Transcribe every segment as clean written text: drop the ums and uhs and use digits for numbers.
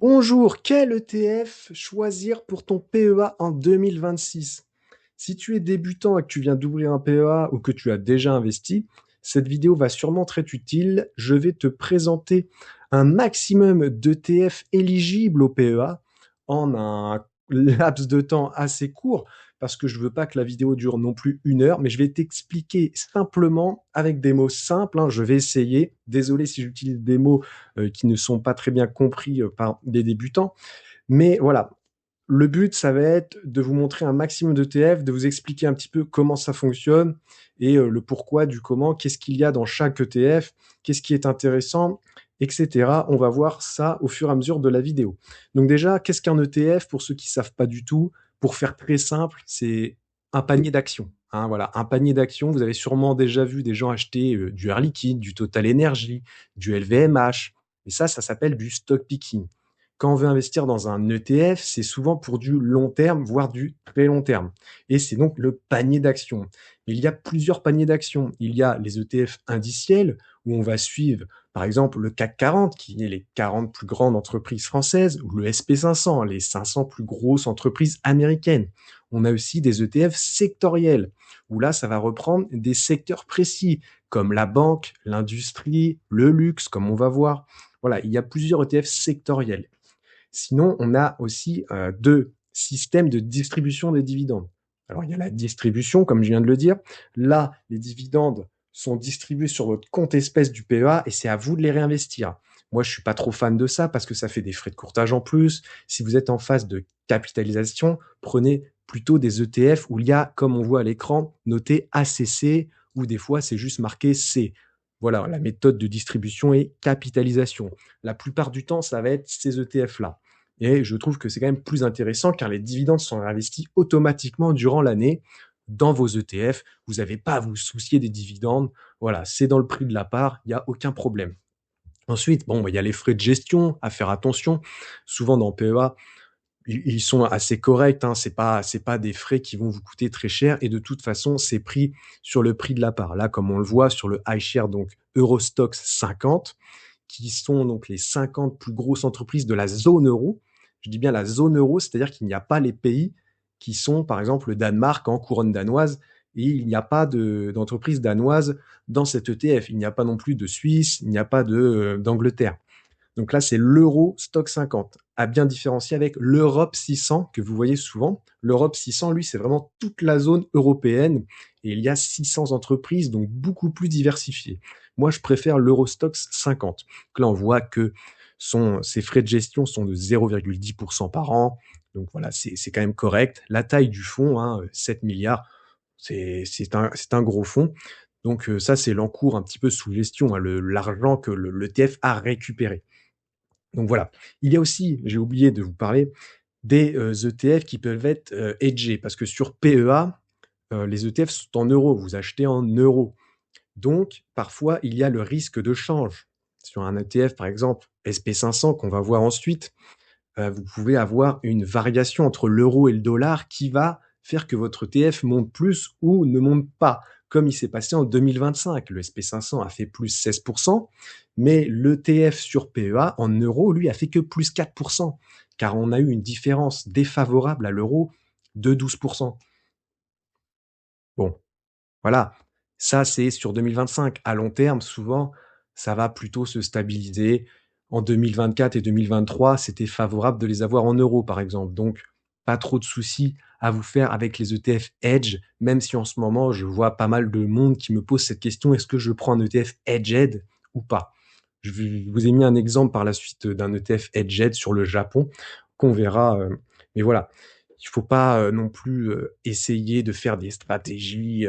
Bonjour, quel ETF choisir pour ton PEA en 2026? Si tu es débutant et que tu viens d'ouvrir un PEA ou que tu as déjà investi, cette vidéo va sûrement être utile. Je vais te présenter un maximum d'ETF éligibles au PEA en un laps de temps assez court parce que je veux pas que la vidéo dure non plus 1 heure, mais je vais t'expliquer simplement avec des mots simples, hein. Je vais essayer. Désolé si j'utilise des mots qui ne sont pas très bien compris par des débutants. Mais voilà, le but, ça va être de vous montrer un maximum d'ETF, de vous expliquer un petit peu comment ça fonctionne et le pourquoi du comment, qu'est-ce qu'il y a dans chaque ETF, qu'est-ce qui est intéressant, etc. On va voir ça au fur et à mesure de la vidéo. Donc déjà, qu'est-ce qu'un ETF pour ceux qui ne savent pas du tout? Pour faire très simple, c'est un panier d'actions. Hein, voilà, un panier d'actions. Vous avez sûrement déjà vu des gens acheter du Air Liquide, du Total Energy, du LVMH. Et ça s'appelle du stock picking. Quand on veut investir dans un ETF, c'est souvent pour du long terme, voire du très long terme. Et c'est donc le panier d'actions. Il y a plusieurs paniers d'actions. Il y a les ETF indiciels, où on va suivre, par exemple, le CAC 40, qui est les 40 plus grandes entreprises françaises, ou le SP 500, les 500 plus grosses entreprises américaines. On a aussi des ETF sectoriels, où là, ça va reprendre des secteurs précis, comme la banque, l'industrie, le luxe, comme on va voir. Voilà, il y a plusieurs ETF sectoriels. Sinon, on a aussi 2 systèmes de distribution des dividendes. Alors, il y a la distribution, comme je viens de le dire. Là, les dividendes sont distribués sur votre compte espèce du PEA et c'est à vous de les réinvestir. Moi, je suis pas trop fan de ça parce que ça fait des frais de courtage en plus. Si vous êtes en phase de capitalisation, prenez plutôt des ETF où il y a, comme on voit à l'écran, noté ACC ou des fois c'est juste marqué C. Voilà, la méthode de distribution est capitalisation. La plupart du temps, ça va être ces ETF-là. Et je trouve que c'est quand même plus intéressant car les dividendes sont investis automatiquement durant l'année dans vos ETF. Vous n'avez pas à vous soucier des dividendes. Voilà, c'est dans le prix de la part, il n'y a aucun problème. Ensuite, bon, il y a les frais de gestion à faire attention. Souvent dans PEA, ils sont assez corrects, hein. C'est pas des frais qui vont vous coûter très cher et de toute façon, c'est pris sur le prix de la part. Là, comme on le voit sur le iShare, donc Eurostoxx 50, qui sont donc les 50 plus grosses entreprises de la zone euro. Je dis bien la zone euro, c'est-à-dire qu'il n'y a pas les pays qui sont, par exemple, le Danemark en couronne danoise, et il n'y a pas d'entreprise danoise dans cet ETF. Il n'y a pas non plus de Suisse, il n'y a pas d'Angleterre. Donc là, c'est l'Euro Stock 50, à bien différencier avec l'Europe 600 que vous voyez souvent. L'Europe 600, lui, c'est vraiment toute la zone européenne et il y a 600 entreprises, donc beaucoup plus diversifiées. Moi, je préfère l'Eurostoxx 50. Donc là, on voit que ses frais de gestion sont de 0,10% par an. Donc voilà, c'est quand même correct. La taille du fonds, hein, 7 milliards, c'est un gros fonds. Donc ça, c'est l'encours un petit peu sous gestion, hein, l'argent que l'ETF a récupéré. Donc voilà. Il y a aussi, j'ai oublié de vous parler, des ETF qui peuvent être hedgés, parce que sur PEA, les ETF sont en euros, vous achetez en euros. Donc, parfois, il y a le risque de change. Sur un ETF, par exemple, SP 500, qu'on va voir ensuite, vous pouvez avoir une variation entre l'euro et le dollar qui va faire que votre ETF monte plus ou ne monte pas, comme il s'est passé en 2025. Le SP 500 a fait plus 16%, mais l'ETF sur PEA en euros, lui, a fait que plus 4%, car on a eu une différence défavorable à l'euro de 12%. Bon, voilà, ça c'est sur 2025. À long terme, souvent, ça va plutôt se stabiliser. En 2024 et 2023, c'était favorable de les avoir en euros, par exemple. Donc, pas trop de soucis à vous faire avec les ETF Edge, même si en ce moment, je vois pas mal de monde qui me pose cette question, est-ce que je prends un ETF Edged ou pas? Je vous ai mis un exemple par la suite d'un ETF Edged sur le Japon qu'on verra. Mais voilà, il faut pas non plus essayer de faire des stratégies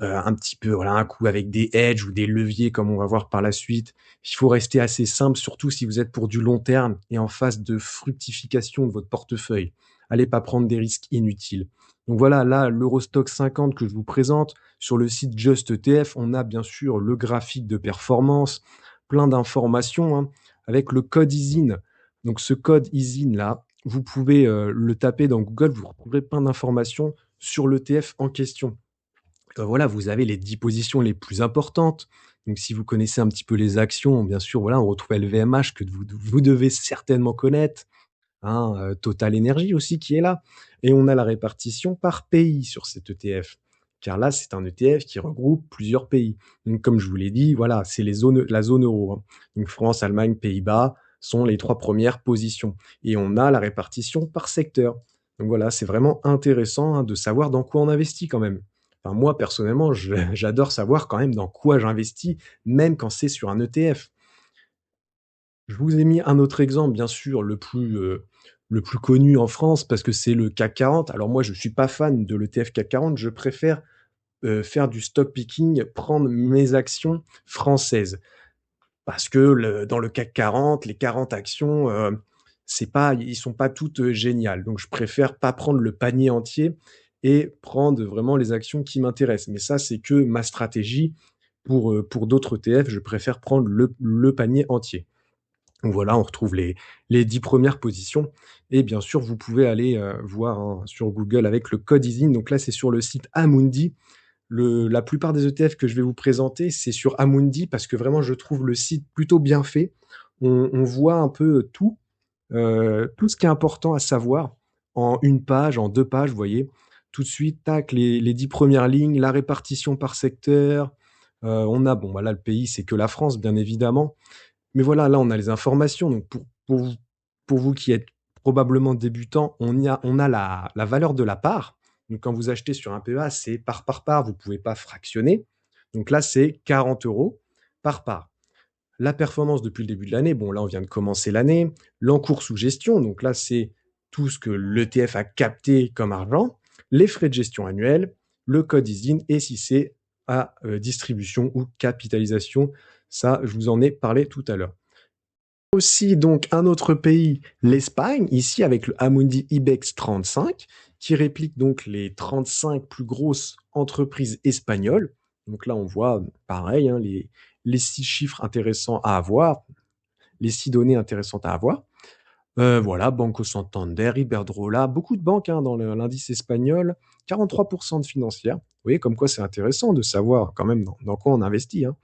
un petit peu, voilà, un coup avec des hedges ou des leviers comme on va voir par la suite. Il faut rester assez simple, surtout si vous êtes pour du long terme et en phase de fructification de votre portefeuille. Allez pas prendre des risques inutiles. Donc voilà, là, l'Eurostoxx 50 que je vous présente sur le site Just ETF, on a bien sûr le graphique de performance, plein d'informations, hein, avec le code ISIN. Donc ce code ISIN là, vous pouvez le taper dans Google, vous retrouverez plein d'informations sur l'ETF en question. Voilà, vous avez les 10 positions les plus importantes. Donc si vous connaissez un petit peu les actions, bien sûr, voilà, on retrouve LVMH que vous devez certainement connaître, hein, Total Energy aussi qui est là, et on a la répartition par pays sur cet ETF. Car là, c'est un ETF qui regroupe plusieurs pays. Donc comme je vous l'ai dit, voilà, c'est la zone euro, hein. Donc France, Allemagne, Pays-Bas sont les 3 premières positions et on a la répartition par secteur. Donc voilà, c'est vraiment intéressant, hein, de savoir dans quoi on investit quand même. Enfin moi personnellement, j'adore savoir quand même dans quoi j'investis, même quand c'est sur un ETF. Je vous ai mis un autre exemple, bien sûr, le plus connu en France parce que c'est le CAC 40. Alors moi, je suis pas fan de l'ETF CAC 40, je préfère faire du stock picking, prendre mes actions françaises. Parce que dans le CAC 40, les 40 actions, ils sont pas toutes géniales. Donc je préfère pas prendre le panier entier et prendre vraiment les actions qui m'intéressent. Mais ça, c'est que ma stratégie. Pour d'autres ETF, je préfère prendre le panier entier. Donc voilà, on retrouve les 10 premières positions et bien sûr, vous pouvez aller, voir, hein, sur Google avec le code EASY. Donc là, c'est sur le site Amundi. La plupart des ETF que je vais vous présenter, c'est sur Amundi parce que vraiment, je trouve le site plutôt bien fait. On voit un peu tout ce qui est important à savoir en une page, en 2 pages, vous voyez? Tout de suite, tac, les 10 premières lignes, la répartition par secteur. On a, bon, bah, là, le pays, c'est que la France, bien évidemment. Mais voilà, là, on a les informations. Donc, pour vous qui êtes probablement débutant, on a la valeur de la part. Donc, quand vous achetez sur un PEA, c'est part. Vous ne pouvez pas fractionner. Donc là, c'est 40 euros par part. La performance depuis le début de l'année, bon, là, on vient de commencer l'année. L'encours sous gestion, donc là, c'est tout ce que l'ETF a capté comme argent. Les frais de gestion annuels, le code ISIN et si c'est à distribution ou capitalisation. Ça, je vous en ai parlé tout à l'heure. Aussi donc un autre pays, l'Espagne, ici avec le Amundi IBEX 35, qui réplique donc les 35 plus grosses entreprises espagnoles. Donc là, on voit pareil, hein, les 6 chiffres intéressants à avoir, les 6 données intéressantes à avoir. Voilà, Banco Santander, Iberdrola, beaucoup de banques, hein, dans l'indice espagnol, 43% de financières. Vous voyez comme quoi c'est intéressant de savoir quand même dans quoi on investit, hein.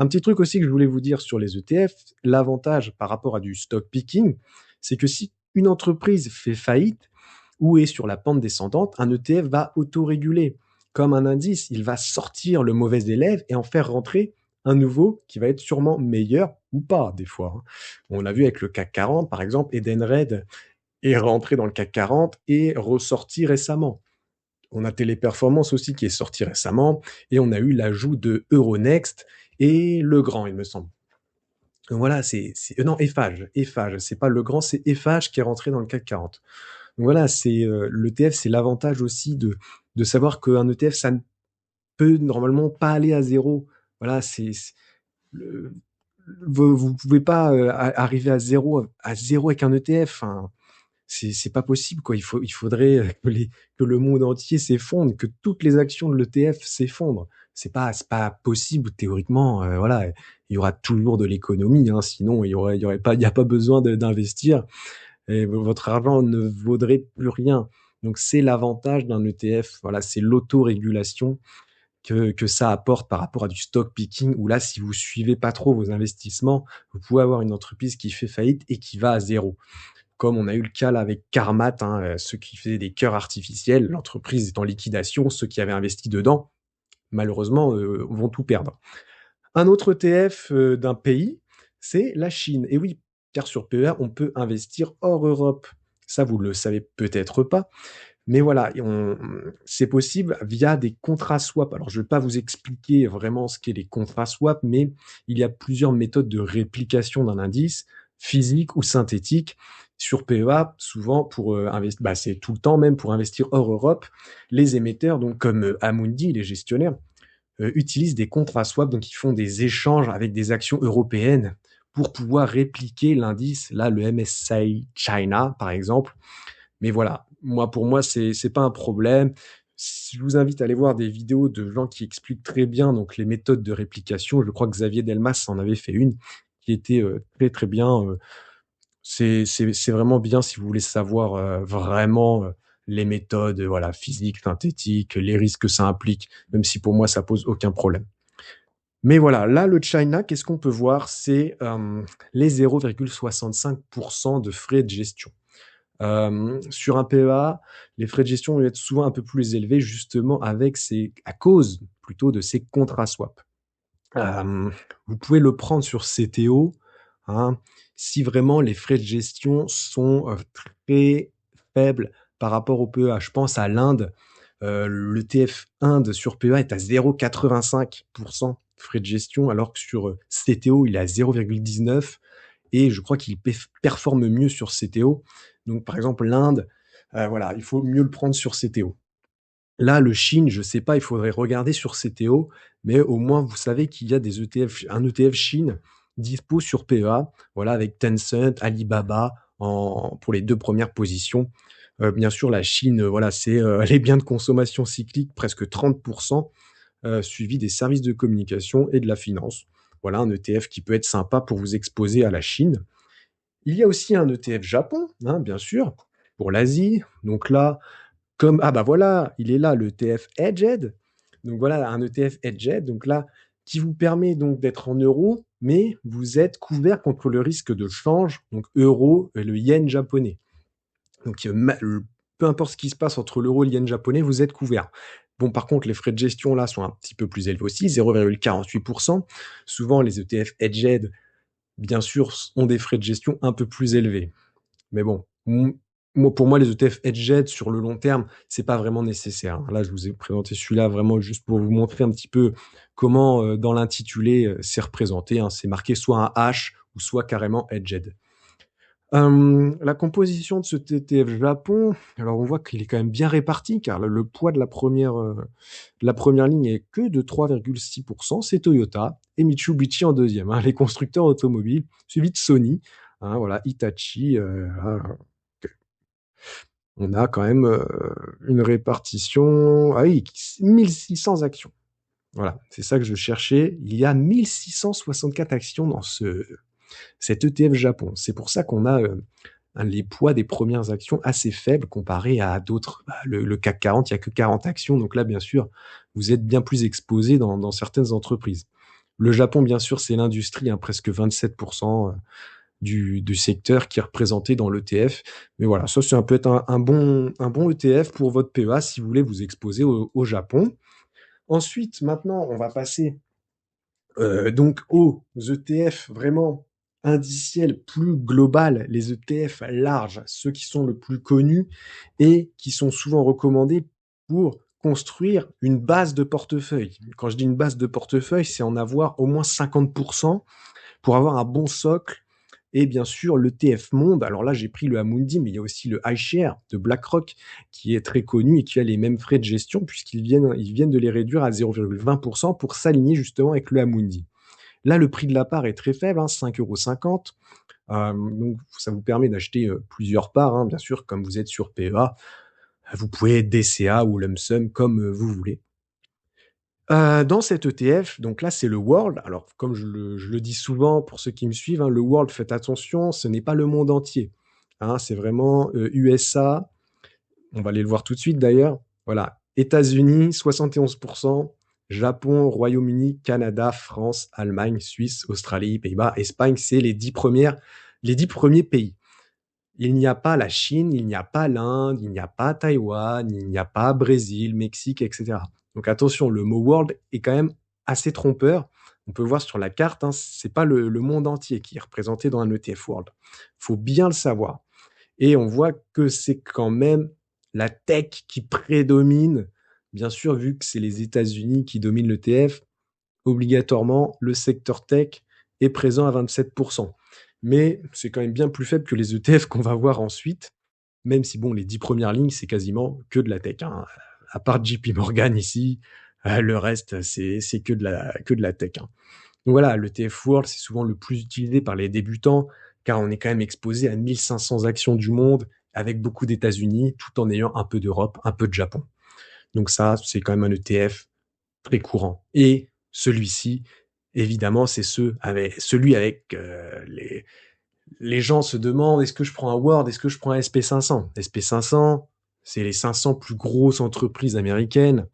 Un petit truc aussi que je voulais vous dire sur les ETF, l'avantage par rapport à du stock picking, c'est que si une entreprise fait faillite ou est sur la pente descendante, un ETF va autoréguler. Comme un indice, il va sortir le mauvais élève et en faire rentrer un nouveau qui va être sûrement meilleur ou pas, des fois, hein. On l'a vu avec le CAC 40, par exemple, Edenred est rentré dans le CAC 40 et ressorti récemment. On a Téléperformance aussi qui est sorti récemment et on a eu l'ajout de Euronext et Legrand, il me semble. Donc voilà, non, Eiffage, c'est pas Legrand, c'est Eiffage qui est rentré dans le CAC 40. Donc voilà, l'ETF, c'est l'avantage aussi de savoir qu'un ETF, ça ne peut normalement pas aller à zéro. Voilà, le- vous pouvez pas arriver à zéro avec un ETF. Enfin, c'est pas possible, quoi. Il faudrait que le monde entier s'effondre, que toutes les actions de l'ETF s'effondrent. C'est pas possible théoriquement. Voilà, il y aura toujours de l'économie, hein, sinon il y aurait pas, il y a pas besoin d'investir et votre argent ne vaudrait plus rien. Donc c'est l'avantage d'un ETF. Voilà, c'est l'autorégulation que ça apporte par rapport à du stock picking où là, si vous suivez pas trop vos investissements, vous pouvez avoir une entreprise qui fait faillite et qui va à zéro, comme on a eu le cas là avec Carmat, hein, ceux qui faisaient des cœurs artificiels, l'entreprise est en liquidation, ceux qui avaient investi dedans, malheureusement, vont tout perdre. Un autre ETF d'un pays, c'est la Chine. Et oui, car sur PER, on peut investir hors Europe. Ça, vous le savez peut-être pas. Mais voilà, c'est possible via des contrats swap. Alors, je ne vais pas vous expliquer vraiment ce qu'est les contrats swap, mais il y a plusieurs méthodes de réplication d'un indice, physique ou synthétique. Sur PEA, souvent pour investir, bah, c'est tout le temps même pour investir hors Europe, les émetteurs, donc comme Amundi, les gestionnaires, utilisent des contrats swap, donc ils font des échanges avec des actions européennes pour pouvoir répliquer l'indice, là le MSCI China par exemple. Mais voilà, pour moi, c'est pas un problème. Je vous invite à aller voir des vidéos de gens qui expliquent très bien donc les méthodes de réplication. Je crois que Xavier Delmas en avait fait une qui était très très bien. C'est vraiment bien si vous voulez savoir vraiment les méthodes, voilà, physiques, synthétiques, les risques que ça implique, même si pour moi, ça pose aucun problème. Mais voilà, là, le China, qu'est-ce qu'on peut voir? C'est les 0,65% de frais de gestion. Sur un PEA, les frais de gestion vont être souvent un peu plus élevés, justement, à cause plutôt de ces contrats swap. Vous pouvez le prendre sur CTO, hein, si vraiment les frais de gestion sont très faibles par rapport au PEA. Je pense à l'Inde, l'ETF Inde sur PEA est à 0,85% de frais de gestion, alors que sur CTO, il est à 0,19 et je crois qu'il performe mieux sur CTO. Donc, par exemple, l'Inde, voilà, il faut mieux le prendre sur CTO. Là, le Chine, je sais pas, il faudrait regarder sur CTO, mais au moins vous savez qu'il y a un ETF Chine dispo sur PEA, voilà, avec Tencent, Alibaba pour les deux premières positions. Bien sûr, la Chine, voilà, c'est les biens de consommation cyclique, presque 30%, suivi des services de communication et de la finance. Voilà, un ETF qui peut être sympa pour vous exposer à la Chine. Il y a aussi un ETF Japon, hein, bien sûr, pour l'Asie. Donc là, ah bah voilà, il est là, le ETF Hedged. Donc voilà, un ETF Hedged, donc là, qui vous permet donc d'être en euros, mais vous êtes couvert contre le risque de change, donc euro et le yen japonais. Donc peu importe ce qui se passe entre l'euro et le yen japonais, vous êtes couvert. Bon, par contre, les frais de gestion là sont un petit peu plus élevés aussi, 0,48%. Souvent, les ETF Hedged, bien sûr, ont des frais de gestion un peu plus élevés. Mais bon, pour moi, les ETF hedged sur le long terme, c'est pas vraiment nécessaire, hein. Là, je vous ai présenté celui-là vraiment juste pour vous montrer un petit peu comment, dans l'intitulé, c'est représenté, hein. C'est marqué soit un H ou soit carrément hedged. La composition de ce ETF Japon, alors on voit qu'il est quand même bien réparti car le poids de la première ligne est que de 3,6%. C'est Toyota et Mitsubishi en deuxième, hein, les constructeurs automobiles, suivi de Sony, hein, voilà, Hitachi. On a quand même une répartition. Ah oui, 1600 actions. Voilà, c'est ça que je cherchais. Il y a 1664 actions dans cet ETF Japon. C'est pour ça qu'on a les poids des premières actions assez faibles comparé à d'autres. Bah, le CAC 40, il n'y a que 40 actions. Donc là, bien sûr, vous êtes bien plus exposé dans certaines entreprises. Le Japon, bien sûr, c'est l'industrie, hein, presque 27% du secteur qui est représenté dans l'ETF. Mais voilà, ça, peut être un bon ETF pour votre PEA si vous voulez vous exposer au Japon. Ensuite, maintenant, on va passer donc aux ETF vraiment indiciels plus global, les ETF larges, ceux qui sont le plus connus et qui sont souvent recommandés pour construire une base de portefeuille. Quand je dis une base de portefeuille, c'est en avoir au moins 50% pour avoir un bon socle. Et bien sûr, l'ETF Monde. Alors là, j'ai pris le Amundi, mais il y a aussi le iShare de BlackRock qui est très connu et qui a les mêmes frais de gestion puisqu'ils viennent de les réduire à 0,20% pour s'aligner justement avec le Amundi. Là, le prix de la part est très faible, hein, 5,50 €. Donc, ça vous permet d'acheter plusieurs parts, hein, bien sûr, comme vous êtes sur PEA. Vous pouvez DCA ou lump sum comme vous voulez. Dans cet ETF, donc là, c'est le World. Alors, comme je le dis souvent pour ceux qui me suivent, hein, le World, faites attention, ce n'est pas le monde entier, hein, c'est vraiment USA. On va aller le voir tout de suite d'ailleurs. Voilà, États-Unis, 71%, Japon, Royaume-Uni, Canada, France, Allemagne, Suisse, Australie, Pays-Bas, Espagne, c'est les 10 premiers pays. Il n'y a pas la Chine, il n'y a pas l'Inde, il n'y a pas Taïwan, il n'y a pas Brésil, Mexique, etc. Donc attention, le mot world est quand même assez trompeur. On peut voir sur la carte, hein, c'est pas le monde entier qui est représenté dans un ETF World. Faut bien le savoir. Et on voit que c'est quand même la tech qui prédomine. Bien sûr, vu que c'est les États-Unis qui dominent l'ETF, obligatoirement, le secteur tech est présent à 27%. Mais c'est quand même bien plus faible que les ETF qu'on va voir ensuite, même si, bon, les 10 premières lignes, c'est quasiment que de la tech, hein. À part JP Morgan ici, le reste, c'est que de la tech, hein. Donc voilà, l'ETF World, c'est souvent le plus utilisé par les débutants, car on est quand même exposé à 1500 actions du monde, avec beaucoup d'États-Unis, tout en ayant un peu d'Europe, un peu de Japon. Donc ça, c'est quand même un ETF très courant. Et celui-ci, évidemment, c'est celui avec les gens se demandent, est-ce que je prends un Word, est-ce que je prends un SP500? SP500, c'est les 500 plus grosses entreprises américaines.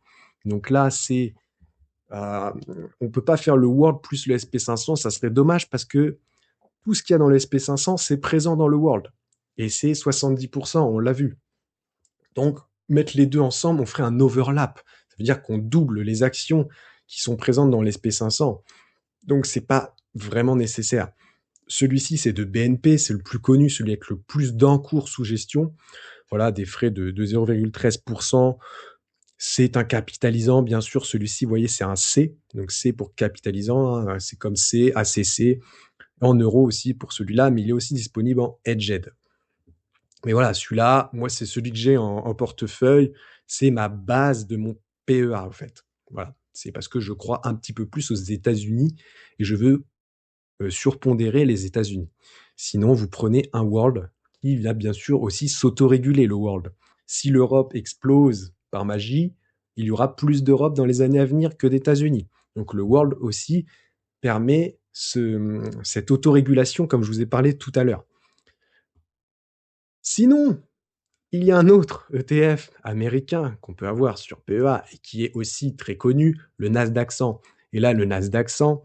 Donc là, euh, on peut pas faire le World plus le SP500, ça serait dommage parce que tout ce qu'il y a dans le SP500, c'est présent dans le World. Et c'est 70%, on l'a vu. Donc, mettre les deux ensemble, on ferait un overlap. Ça veut dire qu'on double les actions qui sont présentes dans l'SP500. Donc, c'est pas vraiment nécessaire. Celui-ci, c'est de BNP, c'est le plus connu, celui avec le plus d'encours sous gestion. Voilà, des frais de 0,13%. C'est un capitalisant, bien sûr. Celui-ci, vous voyez, c'est un C. Donc, C pour capitalisant, hein. C'est comme C, ACC. En euros aussi pour celui-là, mais il est aussi disponible en hedged. Mais voilà, celui-là, moi, c'est celui que j'ai en portefeuille. C'est ma base de mon PEA, en fait. Voilà. C'est parce que je crois un petit peu plus aux États-Unis et je veux surpondérer les États-Unis. Sinon, vous prenez un World qui va bien sûr aussi s'autoréguler, le World. Si l'Europe explose par magie, il y aura plus d'Europe dans les années à venir que d'États-Unis. Donc le World aussi permet cette autorégulation, comme je vous ai parlé tout à l'heure. Sinon, il y a un autre ETF américain qu'on peut avoir sur PEA et qui est aussi très connu, le Nasdaq 100. Et là, le Nasdaq 100,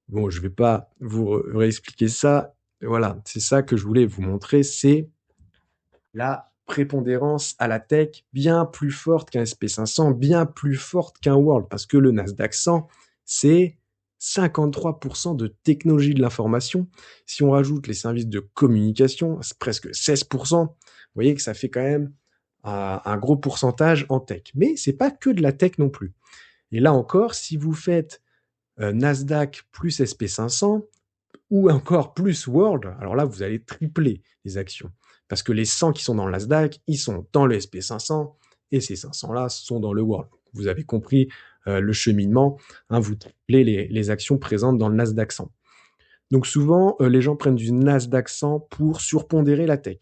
bon, je ne vais pas vous réexpliquer ça. Voilà, c'est ça que je voulais vous montrer, c'est la prépondérance à la tech bien plus forte qu'un SP500, bien plus forte qu'un World, parce que le Nasdaq 100, c'est 53% de technologie de l'information. Si on rajoute les services de communication, c'est presque 16%. Vous voyez que ça fait quand même un gros pourcentage en tech. Mais c'est pas que de la tech non plus. Et là encore, si vous faites Nasdaq plus SP500 ou encore plus World, alors là, vous allez tripler les actions. Parce que les 100 qui sont dans le Nasdaq, ils sont dans le SP500 et ces 500-là sont dans le World. Vous avez compris le cheminement, hein, vous triplez les actions présentes dans le Nasdaq 100. Donc souvent, les gens prennent du Nasdaq 100 pour surpondérer la tech.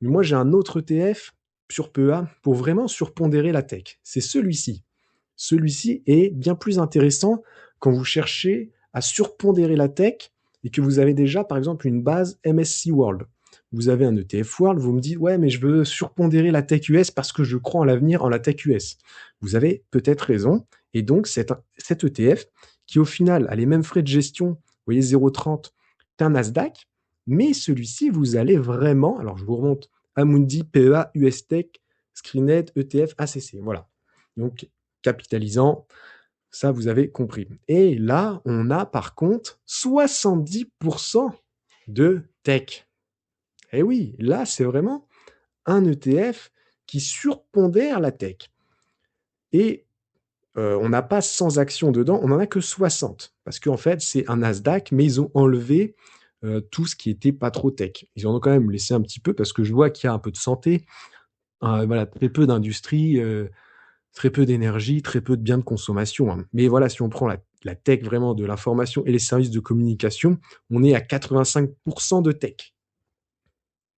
Mais moi, j'ai un autre ETF sur PEA pour vraiment surpondérer la tech. C'est celui-ci. Celui-ci est bien plus intéressant quand vous cherchez à surpondérer la tech et que vous avez déjà, par exemple, une base MSC World. Vous avez un ETF World, vous me dites, ouais, mais je veux surpondérer la tech US parce que je crois en l'avenir en la tech US. Vous avez peut-être raison. Et donc, cet ETF, qui au final a les mêmes frais de gestion, vous voyez, 0,30 qu'un Nasdaq, mais celui-ci, vous allez vraiment, alors je vous remonte Amundi, PEA, US Tech, Screened, ETF, ACC. Voilà. Donc, capitalisant, ça vous avez compris. Et là, on a par contre 70% de tech. Et oui, là, c'est vraiment un ETF qui surpondère la tech. Et on n'a pas 100 actions dedans, on n'en a que 60. Parce qu'en fait, c'est un Nasdaq, mais ils ont enlevé tout ce qui était pas trop tech. Ils en ont quand même laissé un petit peu parce que je vois qu'il y a un peu de santé, voilà, très peu d'industrie, très peu d'énergie, très peu de biens de consommation, hein. Mais voilà, si on prend la tech vraiment de l'information et les services de communication, on est à 85% de tech.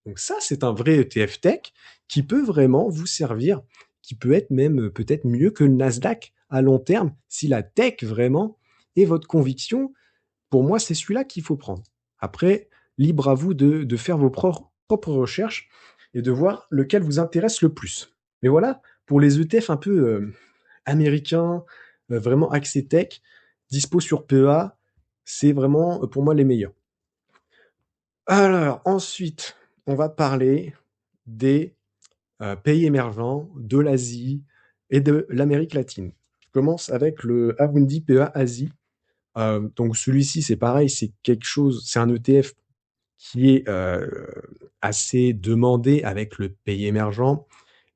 Donc ça, c'est un vrai ETF tech qui peut vraiment vous servir, qui peut être même peut-être mieux que le Nasdaq à long terme, si la tech vraiment est votre conviction. Pour moi, c'est celui-là qu'il faut prendre. Après, libre à vous de faire vos propres recherches et de voir lequel vous intéresse le plus. Mais voilà, pour les ETF un peu américains, vraiment axés tech, dispo sur PEA, c'est vraiment pour moi les meilleurs. Alors, ensuite, on va parler des pays émergents, de l'Asie et de l'Amérique latine. Je commence avec le Amundi PEA Asie. Donc celui-ci, c'est pareil, c'est quelque chose, c'est un ETF qui est assez demandé avec le pays émergent,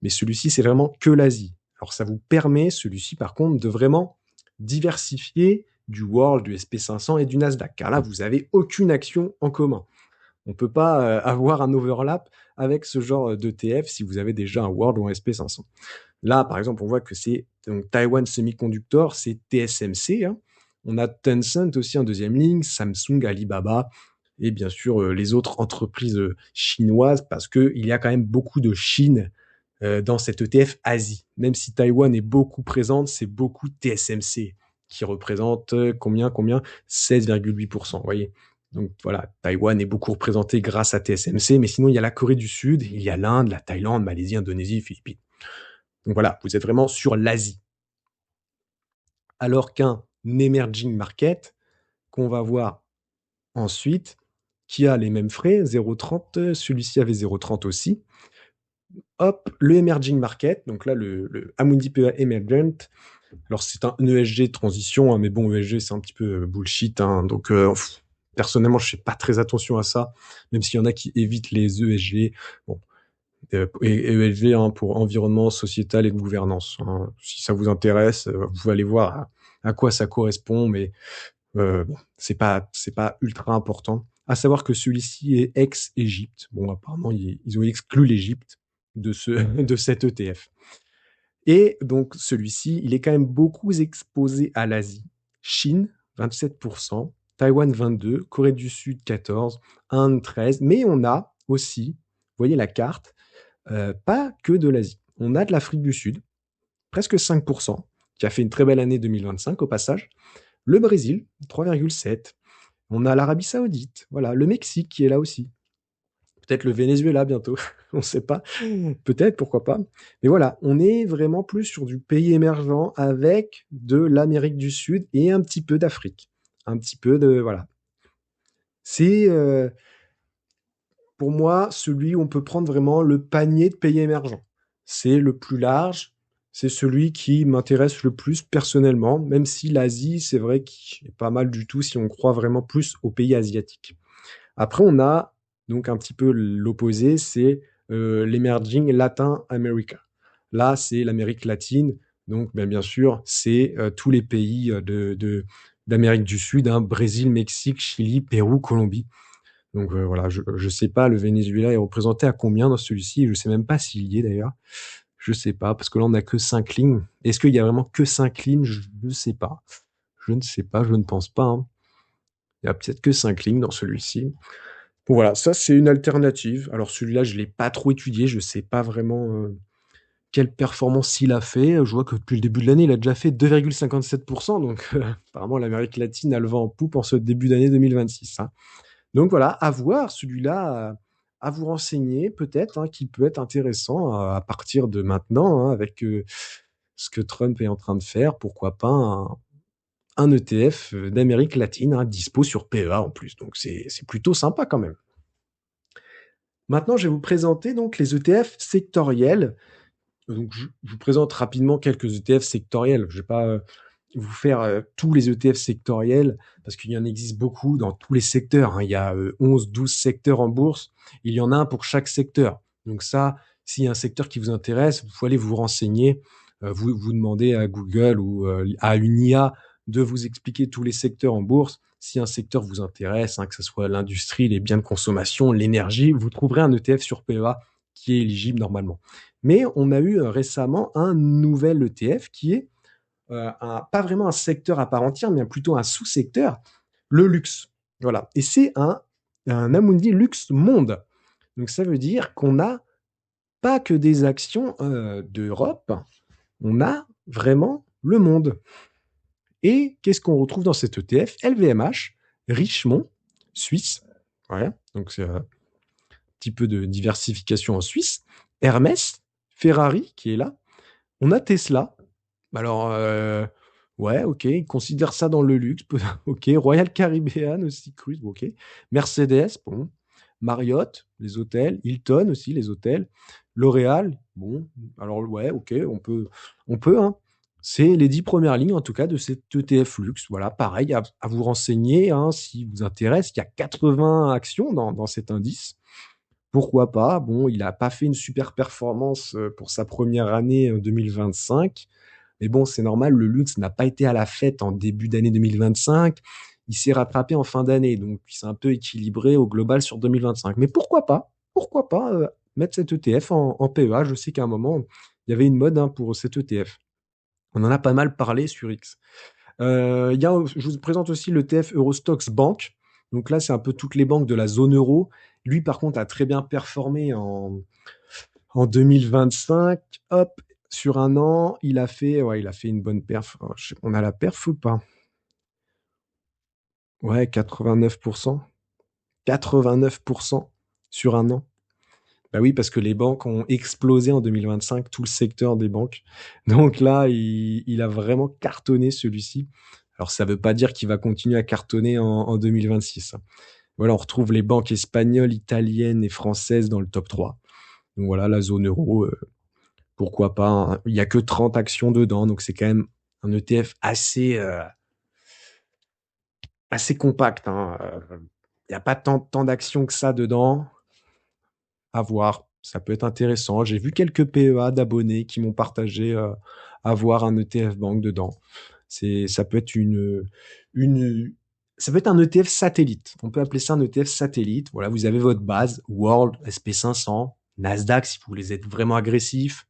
mais celui-ci, c'est vraiment que l'Asie. Alors ça vous permet, celui-ci par contre, de vraiment diversifier du World, du SP500 et du Nasdaq, car là, vous n'avez aucune action en commun. On ne peut pas avoir un overlap avec ce genre d'ETF si vous avez déjà un World ou un SP500. Là, par exemple, on voit que c'est donc Taiwan Semiconductor, c'est TSMC, hein. On a Tencent aussi en deuxième ligne, Samsung, Alibaba, et bien sûr les autres entreprises chinoises, parce qu'il y a quand même beaucoup de Chine dans cet ETF Asie. Même si Taïwan est beaucoup présente, c'est beaucoup TSMC qui représente combien 16,8%, vous voyez. Donc voilà, Taïwan est beaucoup représenté grâce à TSMC, mais sinon il y a la Corée du Sud, il y a l'Inde, la Thaïlande, Malaisie, Indonésie, Philippines. Donc voilà, vous êtes vraiment sur l'Asie. Alors qu'un emerging market, qu'on va voir ensuite, qui a les mêmes frais, 0,30, celui-ci avait 0,30 aussi. Hop, le emerging market, donc là, le Amundi PEA Emergent, alors c'est un ESG de transition, hein, mais bon, ESG c'est un petit peu bullshit, hein, donc personnellement je fais pas très attention à ça, même s'il y en a qui évitent les ESG. Bon, et ESG hein, pour environnement sociétal et de gouvernance. Hein. Si ça vous intéresse, vous pouvez aller voir à quoi ça correspond, mais bon, c'est pas ultra important. À savoir que celui-ci est ex-Égypte. Bon, apparemment ils ont exclu l'Égypte de de cet ETF. Et donc celui-ci, il est quand même beaucoup exposé à l'Asie. Chine, 27%, Taïwan 22%, Corée du Sud 14%, Inde 13%, mais on a aussi, vous voyez la carte, pas que de l'Asie. On a de l'Afrique du Sud, presque 5%, qui a fait une très belle année 2025 au passage. Le Brésil, 3,7%. On a l'Arabie Saoudite, voilà, le Mexique qui est là aussi. Peut-être le Venezuela bientôt, on ne sait pas. Peut-être, pourquoi pas. Mais voilà, on est vraiment plus sur du pays émergent avec de l'Amérique du Sud et un petit peu d'Afrique. Un petit peu de... Voilà. C'est, pour moi, celui où on peut prendre vraiment le panier de pays émergents. C'est le plus large, c'est celui qui m'intéresse le plus personnellement, même si l'Asie, c'est vrai qu'il est pas mal du tout si on croit vraiment plus aux pays asiatiques. Après, on a donc un petit peu l'opposé, c'est l'Emerging Latin America. Là, c'est l'Amérique latine, donc ben, bien sûr, c'est tous les pays d'Amérique du Sud, hein, Brésil, Mexique, Chili, Pérou, Colombie. Donc voilà, je ne sais pas, le Venezuela est représenté à combien dans celui-ci, je ne sais même pas s'il y est d'ailleurs. Je ne sais pas, parce que là, on n'a que 5 lignes. Est-ce qu'il y a vraiment que 5 lignes? Je ne sais pas. Je ne sais pas, je ne pense pas. Hein. Il y a peut-être que 5 lignes dans celui-ci. Bon voilà, ça c'est une alternative. Alors celui-là, je l'ai pas trop étudié, je sais pas vraiment quelle performance il a fait. Je vois que depuis le début de l'année, il a déjà fait 2,57%, donc apparemment l'Amérique latine a le vent en poupe en ce début d'année 2026. Hein. Donc voilà, à voir celui-là, à vous renseigner peut-être, hein, qui peut être intéressant à partir de maintenant, hein, avec ce que Trump est en train de faire, pourquoi pas un ETF d'Amérique latine, hein, dispo sur PEA en plus. Donc c'est plutôt sympa quand même. Maintenant, je vais vous présenter donc les ETF sectoriels. Donc, je vous présente rapidement quelques ETF sectoriels. Je ne vais pas vous faire tous les ETF sectoriels parce qu'il y en existe beaucoup dans tous les secteurs. Hein. Il y a 11, 12 secteurs en bourse. Il y en a un pour chaque secteur. Donc ça, s'il y a un secteur qui vous intéresse, vous pouvez aller vous renseigner. Vous demandez à Google ou à une IA de vous expliquer tous les secteurs en bourse. Si un secteur vous intéresse, hein, que ce soit l'industrie, les biens de consommation, l'énergie, vous trouverez un ETF sur PEA qui est éligible normalement. Mais on a eu récemment un nouvel ETF qui est pas vraiment un secteur à part entière, mais plutôt un sous-secteur, le luxe. Voilà. Et c'est un Amundi Luxe Monde. Donc ça veut dire qu'on n'a pas que des actions d'Europe, on a vraiment le monde. Et qu'est-ce qu'on retrouve dans cet ETF? LVMH, Richemont, Suisse. Voilà. Donc c'est un petit peu de diversification en Suisse. Hermès, Ferrari qui est là. On a Tesla. Alors, ouais, ok, ils considèrent ça dans le luxe. Ok, Royal Caribbean aussi, Cruise, ok. Mercedes, bon. Marriott, les hôtels. Hilton aussi, les hôtels. L'Oréal, bon. Alors, ouais, ok, on peut, hein. C'est les 10 premières lignes, en tout cas, de cet ETF luxe. Voilà, pareil, à vous renseigner, hein, si vous intéresse. Il y a 80 actions dans cet indice. Pourquoi pas? Bon, il n'a pas fait une super performance pour sa première année 2025. Mais bon, c'est normal, le luxe n'a pas été à la fête en début d'année 2025. Il s'est rattrapé en fin d'année, donc il s'est un peu équilibré au global sur 2025. Mais pourquoi pas mettre cet ETF en PEA? Je sais qu'à un moment, il y avait une mode hein, pour cet ETF. On en a pas mal parlé sur X. Je vous présente aussi l'ETF Eurostox Bank. Donc là, c'est un peu toutes les banques de la zone euro. Lui, par contre, a très bien performé en 2025. Hop, sur un an, il a fait une bonne perf. Oh, on a la perf ou pas? Ouais, 89%. 89% sur un an. Bah oui, parce que les banques ont explosé en 2025, tout le secteur des banques. Donc là, il a vraiment cartonné celui-ci. Alors ça veut pas dire qu'il va continuer à cartonner en 2026, hein. Voilà, on retrouve les banques espagnoles, italiennes et françaises dans le top 3. Donc voilà, la zone euro, pourquoi pas, hein. Il y a que 30 actions dedans, donc c'est quand même un ETF assez compact, hein. Il n'y a pas tant d'actions que ça dedans. À voir, ça peut être intéressant. J'ai vu quelques PEA d'abonnés qui m'ont partagé avoir un ETF Bank dedans. Ça peut être une, ça peut être un ETF satellite. On peut appeler ça un ETF satellite. Voilà, vous avez votre base, World, SP500, Nasdaq si vous voulez être vraiment agressif.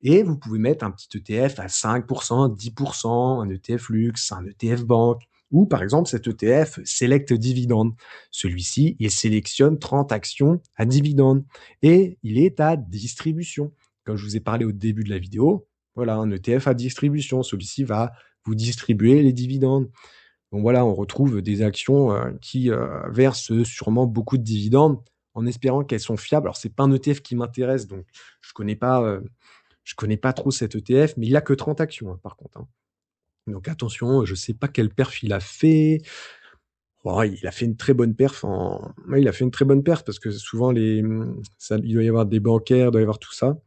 Et vous pouvez mettre un petit ETF à 5%, 10%, un ETF luxe, un ETF banque, ou par exemple cet ETF Select Dividend. Celui-ci, il sélectionne 30 actions à dividende et il est à distribution. Comme je vous ai parlé au début de la vidéo, voilà, un ETF à distribution. Celui-ci va vous distribuer les dividendes. Donc voilà, on retrouve des actions qui versent sûrement beaucoup de dividendes en espérant qu'elles sont fiables. Alors c'est pas un ETF qui m'intéresse, donc je connais pas je connais pas trop cet ETF, mais il a que 30 actions, hein, par contre, hein. Donc attention, je sais pas quelle perf il a fait. Oh, il a fait une très bonne perf ouais, il a fait une très bonne perf parce que souvent il doit y avoir des bancaires, il doit y avoir tout ça.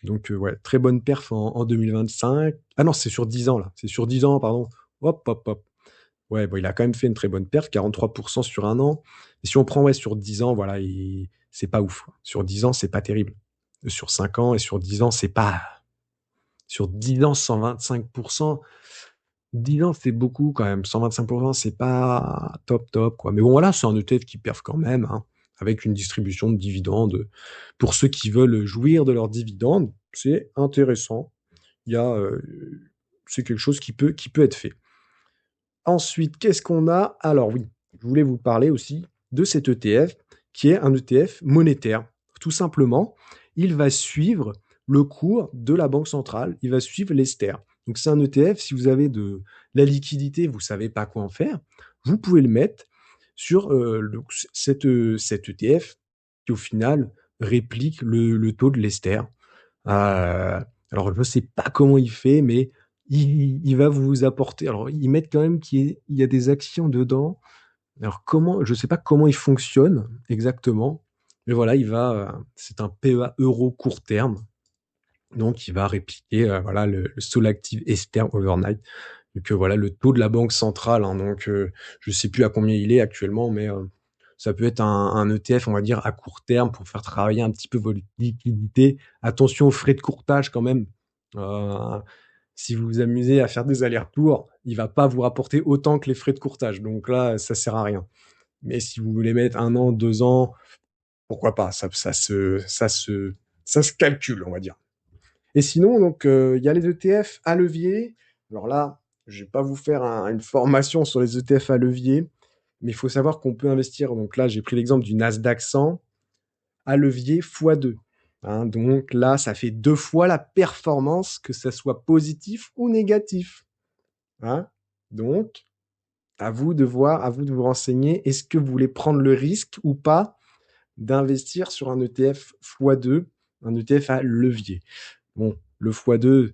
Donc ouais, très bonne perf en 2025. Ah non, c'est sur 10 ans là. C'est sur 10 ans, pardon. Hop, hop, hop. Ouais, bon, il a quand même fait une très bonne perf, 43% sur un an. Et si on prend ouais, sur 10 ans, voilà, c'est pas ouf. Sur 10 ans, c'est pas terrible. Sur 5 ans et sur 10 ans, c'est pas. Sur 10 ans, 125%. 10 ans, c'est beaucoup quand même. 125%, c'est pas top, top, quoi. Mais bon, voilà, c'est un ETF qui perf quand même, hein, avec une distribution de dividendes. Pour ceux qui veulent jouir de leurs dividendes, c'est intéressant. Il y a, c'est quelque chose qui peut être fait. Ensuite, qu'est-ce qu'on a? Alors oui, je voulais vous parler aussi de cet ETF, qui est un ETF monétaire. Tout simplement, il va suivre le cours de la banque centrale, il va suivre l'Ester. Donc c'est un ETF, si vous avez de la liquidité, vous ne savez pas quoi en faire, vous pouvez le mettre sur cet ETF qui au final réplique le taux de l'Ester. Alors je ne sais pas comment il fait, mais il va vous apporter. Alors ils mettent quand même qu'il y a des actions dedans. Alors comment, je ne sais pas comment il fonctionne exactement, mais voilà, c'est un PEA euro court terme, donc il va répliquer voilà le Solactive Ester Overnight. Donc voilà le taux de la banque centrale, hein. Donc je sais plus à combien il est actuellement, mais ça peut être un ETF, on va dire, à court terme pour faire travailler un petit peu vos liquidités. Attention aux frais de courtage quand même. Euh, Si vous vous amusez à faire des allers-retours, il va pas vous rapporter autant que les frais de courtage. Donc là, ça sert à rien. Mais si vous voulez mettre 1 an, 2 ans, pourquoi pas? Ça se calcule, on va dire. Et sinon, donc, il y a les ETF à levier. Alors là, je vais pas vous faire une formation sur les ETF à levier, mais il faut savoir qu'on peut investir. Donc là, j'ai pris l'exemple du Nasdaq 100 à levier x2, hein. Donc là, ça fait 2 fois la performance, que ça soit positif ou négatif, hein. Donc, à vous de voir, à vous de vous renseigner. Est-ce que vous voulez prendre le risque ou pas d'investir sur un ETF x2, un ETF à levier? Bon, le x2,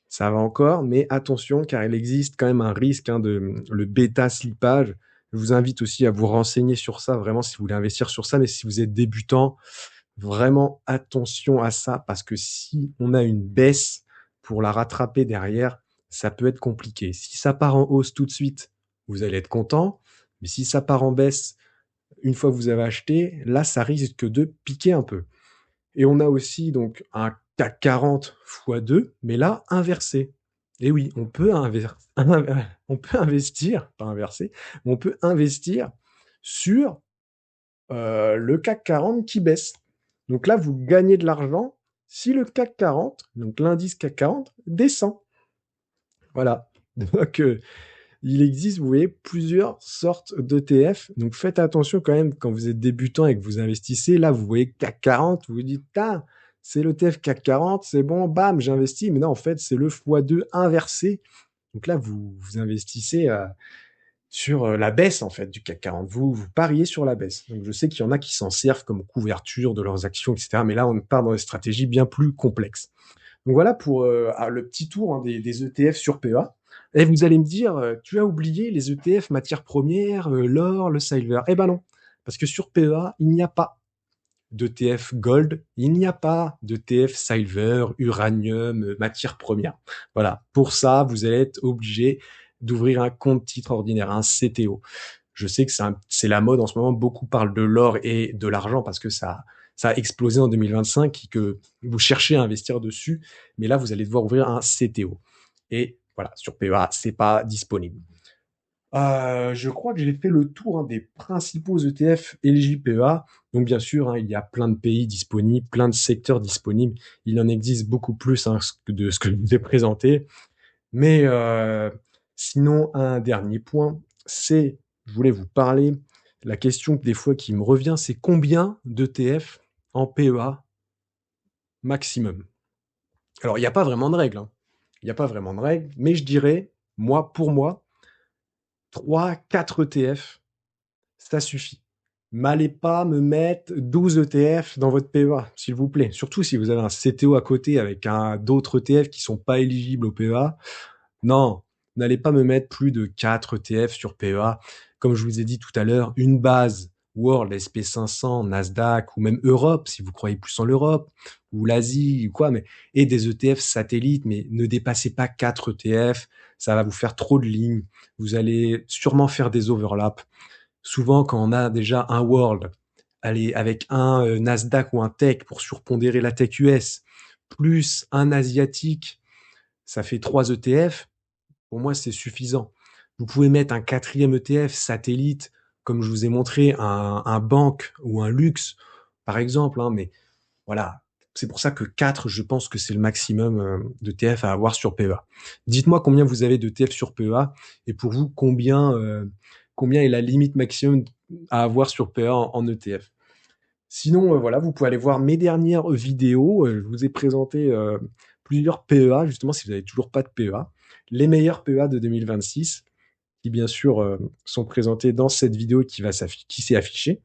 ça va encore, mais attention, car il existe quand même un risque, hein, le bêta slippage. Je vous invite aussi à vous renseigner sur ça, vraiment, si vous voulez investir sur ça. Mais si vous êtes débutant, vraiment attention à ça, parce que si on a une baisse, pour la rattraper derrière, ça peut être compliqué. Si ça part en hausse tout de suite, vous allez être content. Mais si ça part en baisse, une fois que vous avez acheté, là, ça risque de piquer un peu. Et on a aussi donc un CAC 40 x2, mais là, inversé. Et oui, on peut investir, pas inverser, mais on peut investir sur le CAC 40 qui baisse. Donc là, vous gagnez de l'argent si le CAC 40, donc l'indice CAC 40, descend. Voilà. Donc, il existe, vous voyez, plusieurs sortes d'ETF. Donc, faites attention quand même quand vous êtes débutant et que vous investissez. Là, vous voyez CAC 40, vous vous dites, ah, c'est l'ETF CAC 40, c'est bon, bam, j'investis. Mais non, en fait, c'est le x2 inversé. Donc là, vous investissez sur la baisse en fait du CAC 40. Vous pariez sur la baisse. Donc je sais qu'il y en a qui s'en servent comme couverture de leurs actions, etc. Mais là, on part dans des stratégies bien plus complexes. Donc voilà pour le petit tour, hein, des ETF sur PEA. Et vous allez me dire, tu as oublié les ETF matières premières, l'or, le silver. Eh ben non, parce que sur PEA, il n'y a pas d'ETF gold, il n'y a pas d'ETF silver, uranium, matières premières. Voilà, pour ça, vous allez être obligé d'ouvrir un compte titre ordinaire, un CTO. Je sais que c'est la mode en ce moment, beaucoup parlent de l'or et de l'argent parce que ça a explosé en 2025 et que vous cherchez à investir dessus, mais là, vous allez devoir ouvrir un CTO. Et voilà, sur PEA, c'est pas disponible. Je crois que j'ai fait le tour, hein, des principaux ETF éligibles PEA. Donc bien sûr, hein, il y a plein de pays disponibles, plein de secteurs disponibles. Il en existe beaucoup plus, hein, de ce que je vous ai présenté. Mais sinon, un dernier point, c'est, je voulais vous parler, la question des fois qui me revient, c'est combien d'ETF en PEA maximum? Alors, il n'y a pas vraiment de règle, hein. Il n'y a pas vraiment de règle, mais je dirais, pour moi, 3, 4 ETF, ça suffit. M'allez pas me mettre 12 ETF dans votre PEA, s'il vous plaît. Surtout si vous avez un CTO à côté avec d'autres ETF qui sont pas éligibles au PEA. Non, n'allez pas me mettre plus de 4 ETF sur PEA. Comme je vous ai dit tout à l'heure, une base World, SP500, Nasdaq ou même Europe, si vous croyez plus en l'Europe, ou l'Asie ou quoi, et des ETF satellites, mais ne dépassez pas 4 ETF, ça va vous faire trop de lignes. Vous allez sûrement faire des overlaps. Souvent, quand on a déjà un World, allez, avec un Nasdaq ou un Tech pour surpondérer la Tech US, plus un Asiatique, ça fait 3 ETF. Pour moi, c'est suffisant. Vous pouvez mettre un quatrième ETF satellite, comme je vous ai montré, un banque ou un luxe, par exemple, hein, mais voilà. C'est pour ça que 4, je pense que c'est le maximum d'ETF à avoir sur PEA. Dites-moi combien vous avez d'ETF sur PEA et pour vous, combien est la limite maximum à avoir sur PEA en ETF. Sinon, voilà, vous pouvez aller voir mes dernières vidéos. Je vous ai présenté plusieurs PEA, justement, si vous n'avez toujours pas de PEA. Les meilleurs PEA de 2026, qui bien sûr sont présentés dans cette vidéo qui s'est affichée.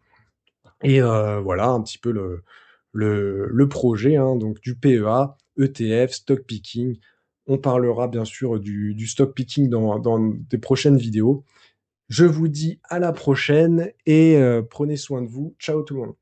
Et voilà un petit peu le projet, hein, donc du PEA, ETF, stock picking. On parlera bien sûr du stock picking dans des prochaines vidéos. Je vous dis à la prochaine et prenez soin de vous. Ciao tout le monde.